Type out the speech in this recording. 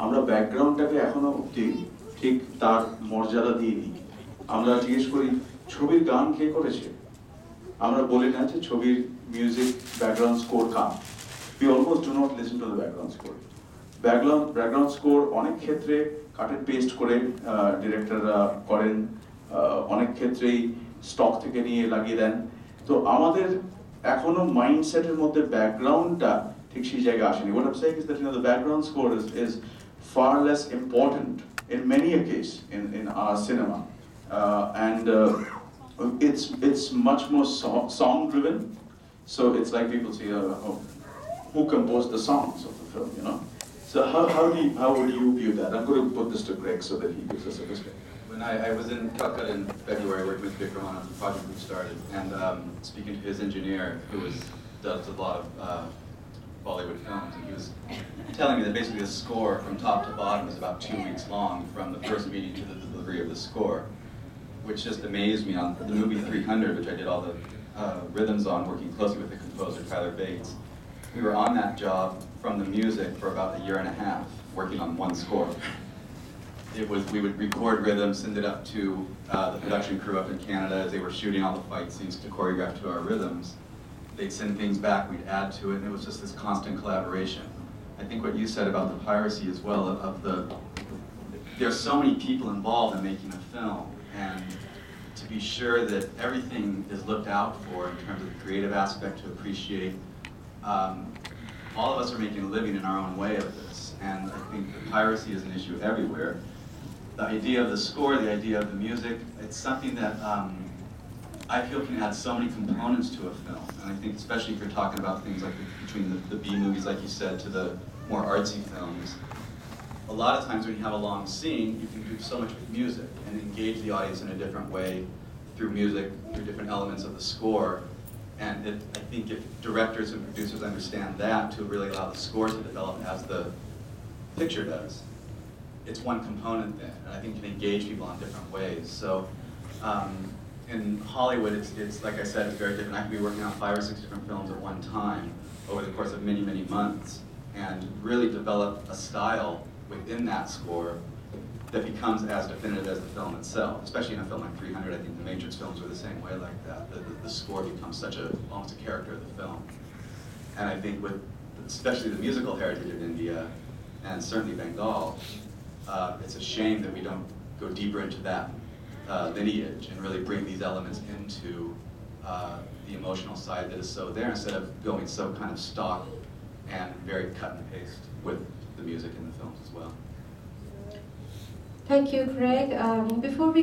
আমরা ব্যাকগ্রাউন্ডটাকে এখনো অবধি ঠিক তার মর্যাদা দিইনি। আমরা জিজ্ঞেস করি ছবির গান কে করেছে, আমরা বলি না যে ছবির music background score car. We almost do not listen to the background score. Background score অনেক ক্ষেত্রে কাট এন্ড পেস্ট করে ডিরেক্টররা করেন, অনেক ক্ষেত্রেই স্টক থেকে নিয়ে লাগিয়ে দেন। তো আমাদের এখনো মাইন্ডসেটের মধ্যে ব্যাকগ্রাউন্ডটা ঠিক সেই জায়গায় আসেনি। What I'm saying is that the background score is far less important in many a case in our cinema, and it's much more song driven. So it's like people say, who composed the songs of the film, you know? So how would you view that? I'm going to put this to Greg so that he gives us a perspective. When I was in Calcutta in February working with Bikram on the project we started, and speaking to his engineer, who does a lot of Bollywood films, and he was telling me that basically the score from top to bottom is about 2 weeks long, from the first meeting to the delivery of the score, which just amazed me. On the movie 300, which I did all the rhythms on, working closely with the composer Tyler Bates, we were on that job from the music for about a year and a half, working on one score. We would record rhythms, send it up to the production crew up in Canada as they were shooting all the fight scenes to choreograph to our rhythms. They'd send things back, we'd add to it, and it was just this constant collaboration. I think what you said about the piracy as well, there's so many people involved in making a film, and to be sure that everything is looked out for in terms of the creative aspect to appreciate. All of us are making a living in our own way of this, and I think the piracy is an issue everywhere. The idea of the score, the idea of the music, it's something that I feel can add so many components to a film. And I think especially if you're talking about things like between the B movies, like you said, to the more artsy films, a lot of times when you have a long scene, you can do so much with music and engage the audience in a different way through music, through different elements of the score. And I think if directors and producers understand that, to really allow the score to develop as the picture does, it's one component then, and I think it can engage people in different ways. So in Hollywood, it's like I said, it's very different. I could be working on 5 or 6 different films at one time over the course of many, many months, and really develop a style within that score that becomes as definitive as the film itself. Especially in a film like 300, I think the Matrix films were the same way like that. The score becomes almost a character of the film. And I think with especially the musical heritage of India, and certainly Bengal, it's a shame that we don't go deeper into that lineage and really bring these elements into the emotional side that is so there, instead of going so kind of stock and very cut and paste with the music in the films as well. Thank you, Greg. Before we